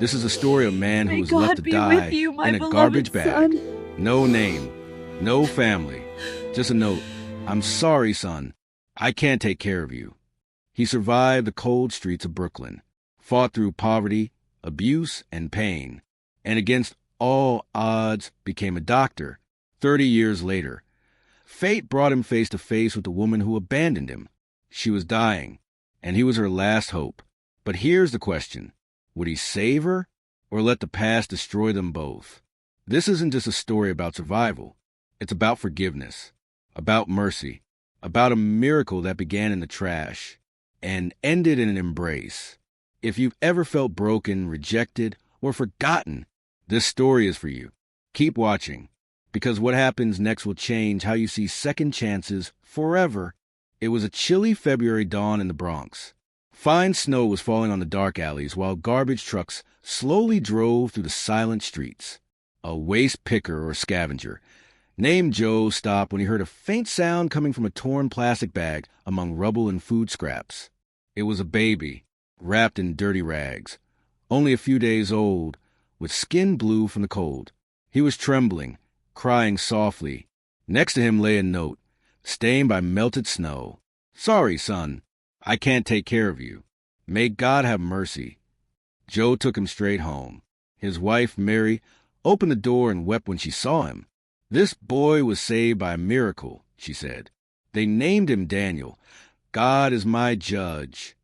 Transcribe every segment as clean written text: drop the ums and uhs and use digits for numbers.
This is a story of a man who May was left to God be die with you, my in a beloved garbage bag. son. No name, no family, just a note. I'm sorry, son. I can't take care of you. He survived the cold streets of Brooklyn, fought through poverty, abuse, and pain, and against all odds became a doctor 30 years later. Fate brought him face to face with the woman who abandoned him. She was dying, and he was her last hope. But here's the question. Would he save her, or let the past destroy them both? This isn't just a story about survival. It's about forgiveness, about mercy, about a miracle that began in the trash and ended in an embrace. If you've ever felt broken, rejected, or forgotten, this story is for you. Keep watching, because what happens next will change how you see second chances forever. It was a chilly February dawn in the Bronx. Fine snow was falling on the dark alleys while garbage trucks slowly drove through the silent streets. A waste picker or scavenger named Joe stopped when he heard a faint sound coming from a torn plastic bag among rubble and food scraps. It was a baby, wrapped in dirty rags, only a few days old, with skin blue from the cold. He was trembling, crying softly. Next to him lay a note, stained by melted snow. "Sorry, son. I can't take care of you. May God have mercy." Joe took him straight home. His wife, Mary, opened the door and wept when she saw him. "This boy was saved by a miracle," she said. "They named him Daniel. God is my judge."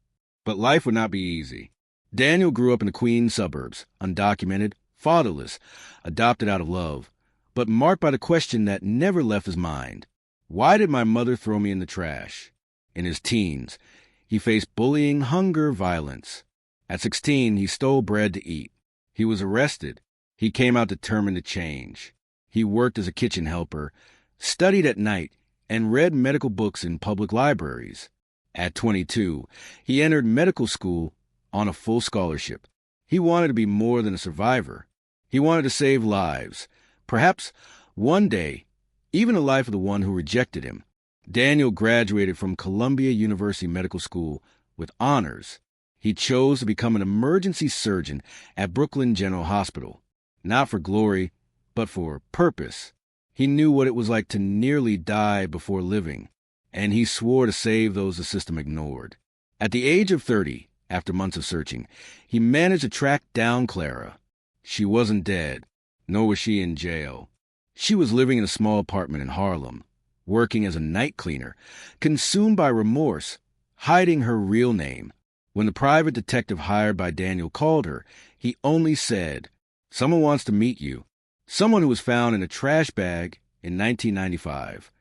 But life would not be easy. Daniel grew up in the Queens suburbs, undocumented, fatherless, adopted out of love, but marked by the question that never left his mind. Why did my mother throw me in the trash? In his teens, he faced bullying, hunger, violence. At 16, he stole bread to eat. He was arrested. He came out determined to change. He worked as a kitchen helper, studied at night, and read medical books in public libraries. At 22, he entered medical school on a full scholarship. He wanted to be more than a survivor. He wanted to save lives. Perhaps one day, even the life of the one who rejected him. Daniel graduated from Columbia University Medical School with honors. He chose to become an emergency surgeon at Brooklyn General Hospital, not for glory, but for purpose. He knew what it was like to nearly die before living, and he swore to save those the system ignored. At the age of 30, after months of searching, he managed to track down Clara. She wasn't dead, nor was she in jail. She was living in a small apartment in Harlem, working as a night cleaner, consumed by remorse, hiding her real name. When the private detective hired by Daniel called her, he only said, "Someone wants to meet you." Someone who was found in a trash bag in 1995.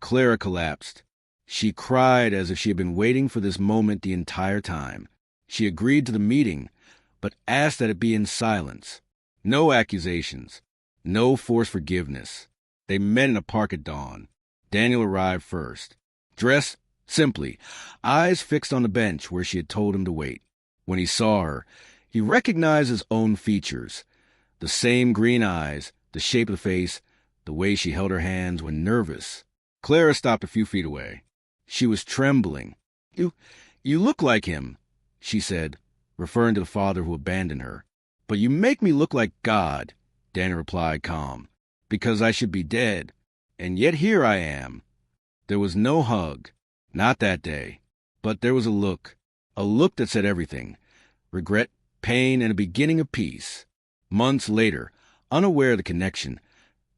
Clara collapsed. She cried as if she had been waiting for this moment the entire time. She agreed to the meeting, but asked that it be in silence. No accusations. No forced forgiveness. They met in a park at dawn. Daniel arrived first. Dressed simply, eyes fixed on the bench where she had told him to wait. When he saw her, he recognized his own features. The same green eyes, the shape of the face, the way she held her hands when nervous. Clara stopped a few feet away. She was trembling. You look like him," she said, referring to the father who abandoned her. "But you make me look like God," Daniel replied calm, "because I should be dead. And yet here I am." There was no hug, not that day, but there was a look that said everything: regret, pain, and a beginning of peace. Months later, unaware of the connection,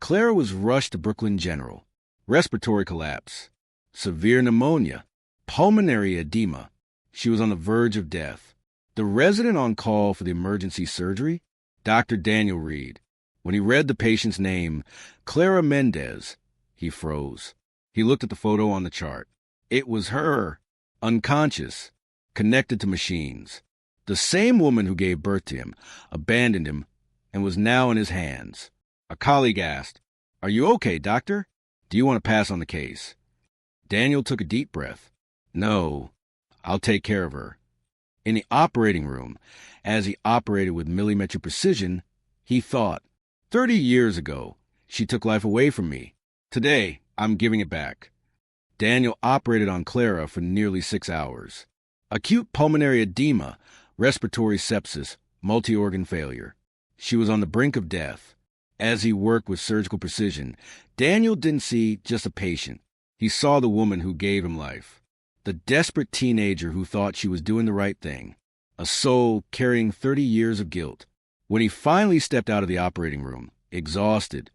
Clara was rushed to Brooklyn General. Respiratory collapse, severe pneumonia, pulmonary edema. She was on the verge of death. The resident on call for the emergency surgery, Dr. Daniel Reed. When he read the patient's name, Clara Mendez, he froze. He looked at the photo on the chart. It was her, unconscious, connected to machines. The same woman who gave birth to him, abandoned him, and was now in his hands. A colleague asked, "Are you okay, doctor? Do you want to pass on the case?" Daniel took a deep breath. "No, I'll take care of her." In the operating room, as he operated with millimetric precision, he thought, 30 years ago, she took life away from me. Today, I'm giving it back. Daniel operated on Clara for nearly 6 hours. Acute pulmonary edema, respiratory sepsis, multi-organ failure. She was on the brink of death. As he worked with surgical precision, Daniel didn't see just a patient. He saw the woman who gave him life, the desperate teenager who thought she was doing the right thing, a soul carrying 30 years of guilt. When he finally stepped out of the operating room, exhausted,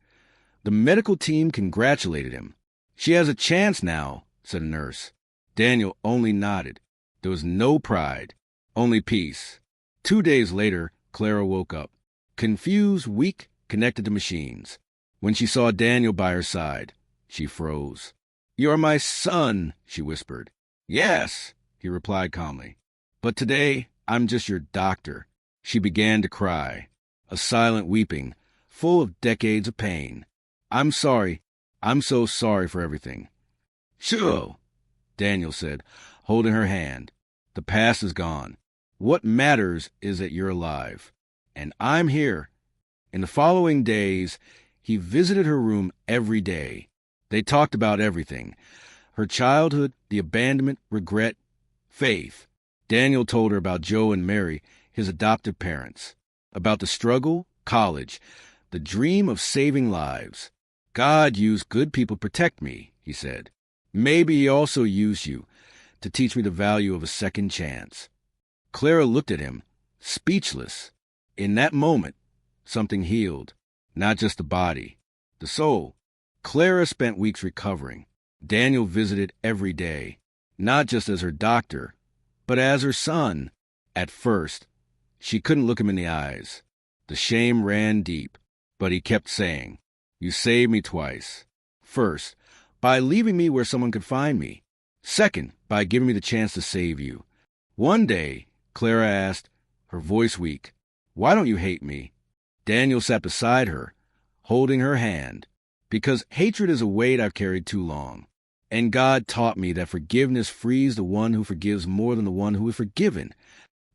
the medical team congratulated him. "She has a chance now," said a nurse. Daniel only nodded. There was no pride, only peace. 2 days later, Clara woke up, confused, weak, connected to machines. When she saw Daniel by her side, she froze. "You're my son," she whispered. "Yes," he replied calmly. "But today, I'm just your doctor." She began to cry, a silent weeping, full of decades of pain. "I'm sorry. I'm so sorry for everything." "Sure," Daniel said, holding her hand. "The past is gone. What matters is that you're alive. And I'm here." In the following days, he visited her room every day. They talked about everything: her childhood, the abandonment, regret, faith. Daniel told her about Joe and Mary, his adoptive parents, about the struggle, college, the dream of saving lives. "God used good people to protect me," he said. "Maybe he also used you to teach me the value of a second chance." Clara looked at him, speechless. In that moment, something healed, not just the body, the soul. Clara spent weeks recovering. Daniel visited every day, not just as her doctor, but as her son. At first, she couldn't look him in the eyes. The shame ran deep, but he kept saying, "You saved me twice. First, by leaving me where someone could find me. Second, by giving me the chance to save you." One day, Clara asked, her voice weak, "Why don't you hate me?" Daniel sat beside her, holding her hand. "Because hatred is a weight I've carried too long. And God taught me that forgiveness frees the one who forgives more than the one who is forgiven."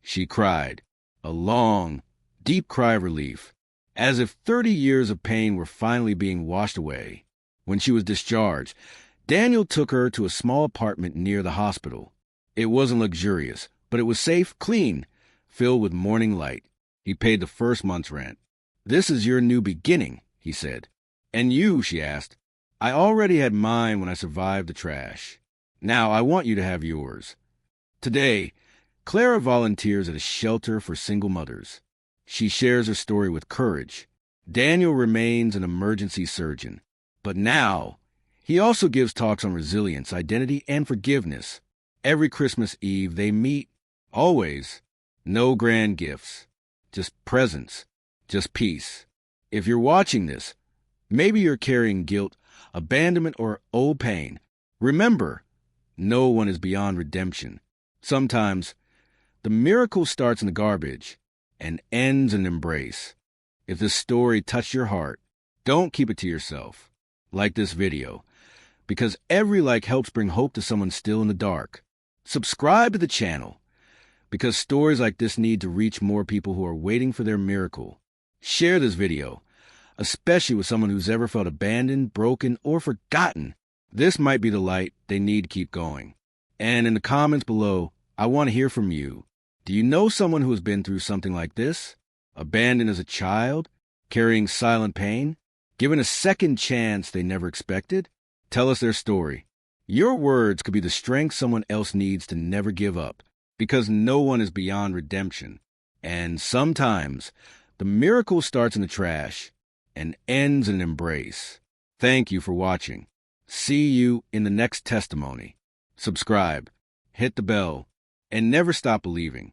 She cried, a long, deep cry of relief, as if 30 years of pain were finally being washed away. When she was discharged, Daniel took her to a small apartment near the hospital. It wasn't luxurious, but it was safe, clean, filled with morning light. He paid the first month's rent. "This is your new beginning," he said. "And you?" she asked. "I already had mine when I survived the trash. Now I want you to have yours." Today, Clara volunteers at a shelter for single mothers. She shares her story with courage. Daniel remains an emergency surgeon. But now, he also gives talks on resilience, identity, and forgiveness. Every Christmas Eve, they meet, always. No grand gifts, just presence, just peace. If you're watching this, maybe you're carrying guilt, abandonment, or old pain. Remember, no one is beyond redemption. Sometimes, the miracle starts in the garbage and ends in embrace. If this story touched your heart, don't keep it to yourself. Like this video, because every like helps bring hope to someone still in the dark. Subscribe to the channel, because stories like this need to reach more people who are waiting for their miracle. Share this video, especially with someone who's ever felt abandoned, broken, or forgotten. This might be the light they need to keep going. And in the comments below, I want to hear from you. Do you know someone who has been through something like this? Abandoned as a child? Carrying silent pain? Given a second chance they never expected? Tell us their story. Your words could be the strength someone else needs to never give up, because no one is beyond redemption. And sometimes, the miracle starts in the trash and ends in an embrace. Thank you for watching. See you in the next testimony. Subscribe, hit the bell, and never stop believing.